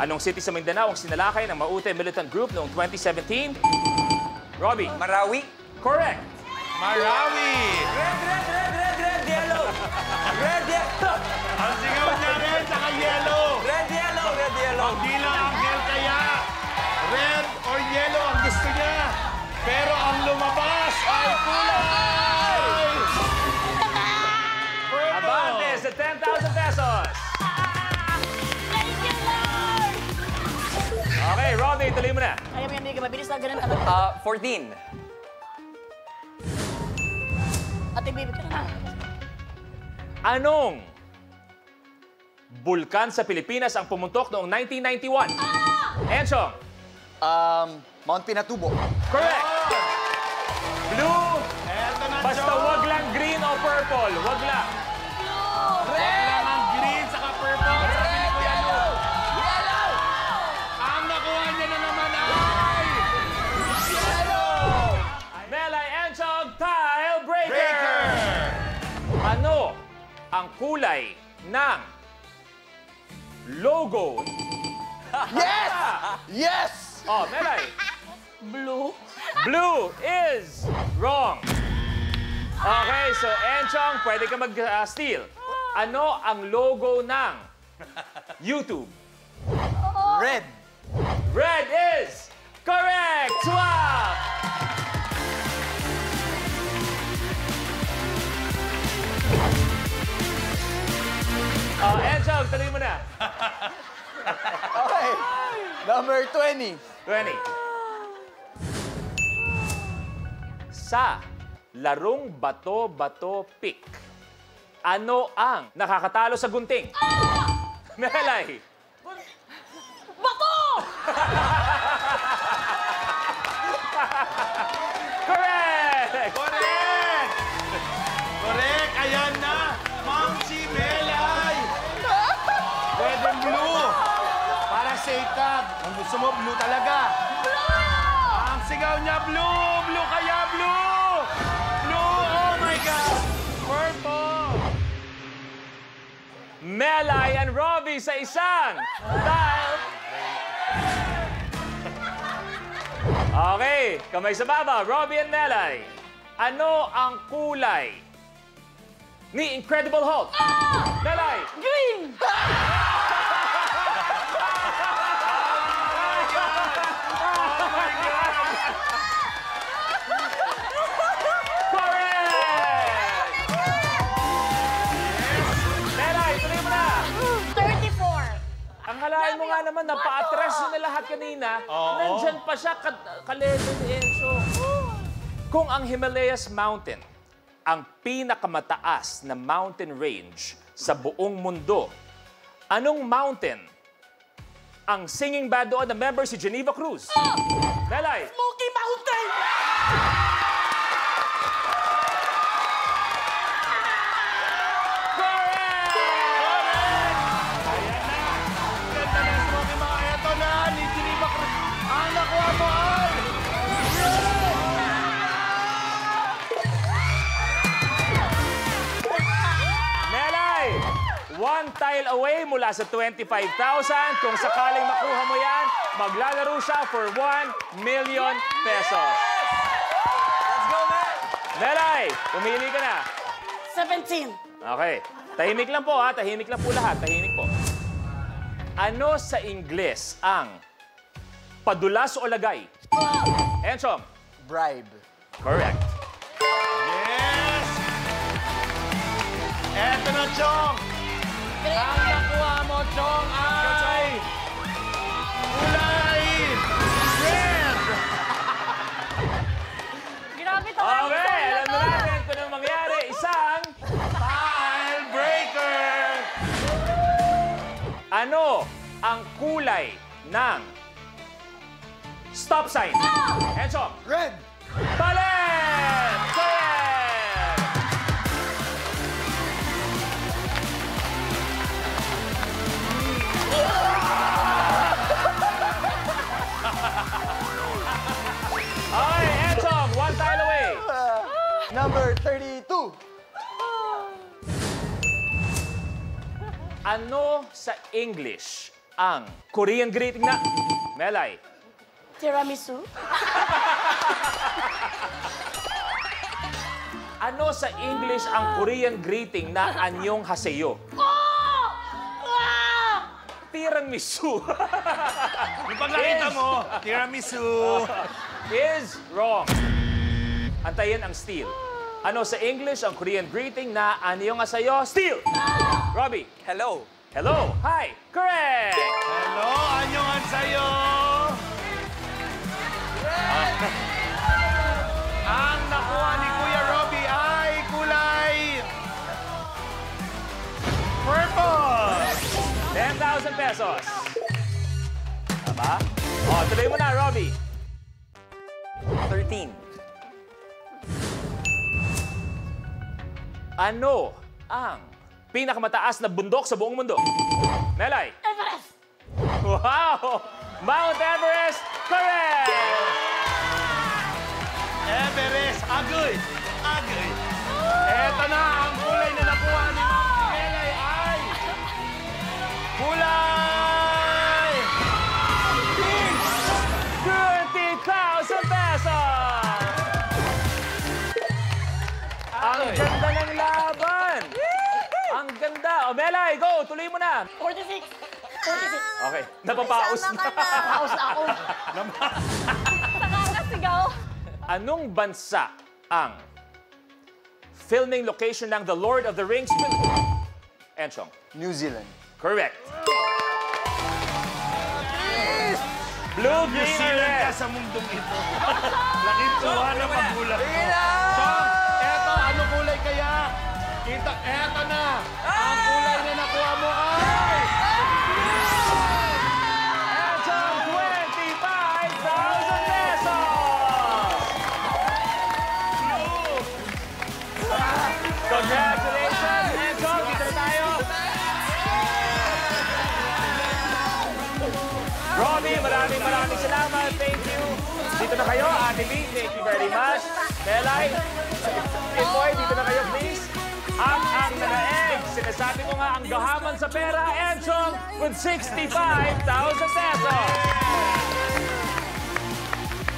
Anong city sa Mindanao ang sinalakay ng Maute Militant Group noong 2017? Robbie. Marawi. Correct. Marawi! Red, yellow. Red, yellow. Ang sigaw niya red, saka yellow. Red, yellow. Pag di lang angel kaya, red or yellow ang gusto niya. Pero ang lumabas ay kulay! Abante sa 10,000 pesos. Thank you, Lord! Okay, Robbie, tuloy mo na. Ayaw mo yan, Mika. Mabilis na ganun talaga. 14. Ate, baby ka na. Anong bulkan sa Pilipinas ang pumuntok noong 1991? Enchong. Mount Pinatubo. Correct. Blue. Eto na, Basta Chong. wag lang green o purple. Wag lang. Wag lang ang green, saka purple. Sabi ni Kuya Lu. Ang nakuha niya na naman ay... yellow! Melay Enchong Tile Breaker. Breaker! Ano ang kulay ng logo? Yes! Yes! Oh, Melay. Blue. Blue is wrong. Okay, so Enchong, pwede ka mag-steal. Ano ang logo ng YouTube? Red. Red is correct! Swap! Oh, Enchong, tuloy mo na. Okay. Number 20. 20. Sa larong bato-bato pick, ano ang nakakatalo sa gunting? Melay. Bato! Correct! Correct! Correct! Ayan na! Ma'am si Melay! Pwede blue! Para saitag. Ang gusto mo, blue talaga. Ang sigaw niya, blue! Blue kaya, blue! Blue! Oh my God! Purple! Melay and Robbie sa isang tile. Okay, kamay sa baba. Robbie and Melay. Ano ang kulay ni Incredible Hulk? Melay. Green! Correct! Melay, tuloy mo na. 34. Ang halayan mo nga naman, napa-atras na lahat kanina. Oo. Nandyan pa siya, kaledo ni Enzo. Kung ang Himalayas Mountain ang pinakamataas na mountain range sa buong mundo, anong mountain ang singing band doon na member si Geneva Cruz? Melay. Smoky Mountain! Correct! Ayan na! Ganda na smoky mga eto na ni Geneva Cruz. Ang nakuha mo ay... Melay, one tile away mula sa 25,000. Kung sakaling makuha mo yan, maglalaro siya for 1 million pesos. Let's go, man! Melay, pumili ka na. 17. Okay. Tahimik lang po ha. Tahimik lang po lahat. Tahimik po. Ano sa Ingles ang padulas o lagay? Enchong. Bribe. Correct. Yes! Eto na, Chong! Ang nakuha mo, Chong, ay... kulay! Red! Grabe to. Okay, alam na natin kung anong mangyari. Isang Tile breaker! ano ang kulay ng stop sign? Enchong. Red. Balik! Correct! Okay, Enchong, one tile away. Number 32. Ano sa English ang Korean greeting na... Melay. Tiramisu. Ano sa English ang Korean greeting na anyong haseyo? Tiramisu. Yung pagkakita mo, tiramisu. Is wrong. Antayin ang steal. Ano sa English ang Korean greeting na anyong haseyo? Steal. Robbie. Hello. Hello. Hi. Correct. Hello, anyongan sa'yo. Ang nakuha ni Kuya Robbie ay kulay purple. 10,000 pesos. Tama? O, tuloy mo na, Robbie. 13. Ano ang pinakamataas na bundok sa buong mundo? Melay. Everest. Wow! Mount Everest, correct! Everest, agoy. Agoy. Eto na, ang kulay na nakuha ni Ma'am Melay ay kulay 20,000 pesos! Ang ganda ng laban! Ang ganda! O, Melay, go! Tuloy mo na! 46. 46. Okay, napapaus na. Paus na ako. Nakakasigaw. Anong bansa ang filming location ng The Lord of the Rings film? Enchong. New Zealand. Correct. Blue, New green, or Zealand ka red? sa mundong ito. Laking tuwa na magulat mo. Sige na! Chong, eto, ano kulay kaya? Kita, eto na. Ang kulay na nakuha mo ay... Enchong, 25,000 pesos! Blue. Congratulations, Enchong! Dito na tayo. Robbie, maraming salamat. Thank you. Dito na kayo, Ate B. Thank you very much. Melay, Boy, dito na kayo, please. Ang nanaeg. Sinasabi ko nga ang gahaman sa pera, Enchong, with 65,000 pesos.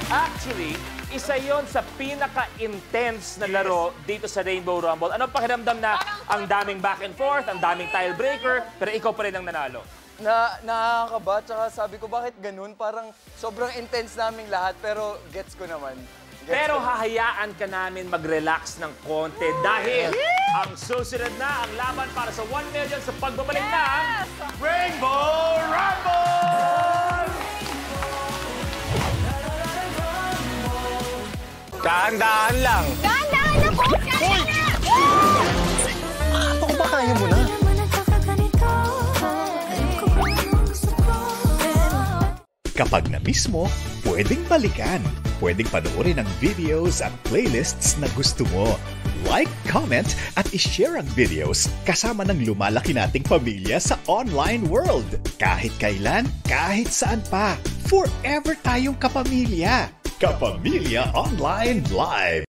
Actually, isa yon sa pinaka-intense na laro dito sa Rainbow Rumble. Ano pakiramdam na ang daming back and forth, ang daming tile breaker, pero ikaw pa rin ang nanalo? Nakakaba, tsaka sabi ko, bakit ganun? Parang sobrang intense naming lahat, pero gets ko naman. Pero hahayaan ka namin mag-relax ng konti dahil ang susunod na ang laban para sa 1 million sa pagbabalik ng Rainbow Rumble! Dahan-dahan lang. Dahan-dahan na po! Dahan-dahan na! Ako ba kaya mo na? Kapag na-miss mo, pwedeng balikan. Pwedeng panoorin ang videos at playlists na gusto mo. Like, comment, at ishare ang videos kasama ng lumalaki nating pamilya sa online world. Kahit kailan, kahit saan pa. Forever tayong kapamilya. Kapamilya Online Live.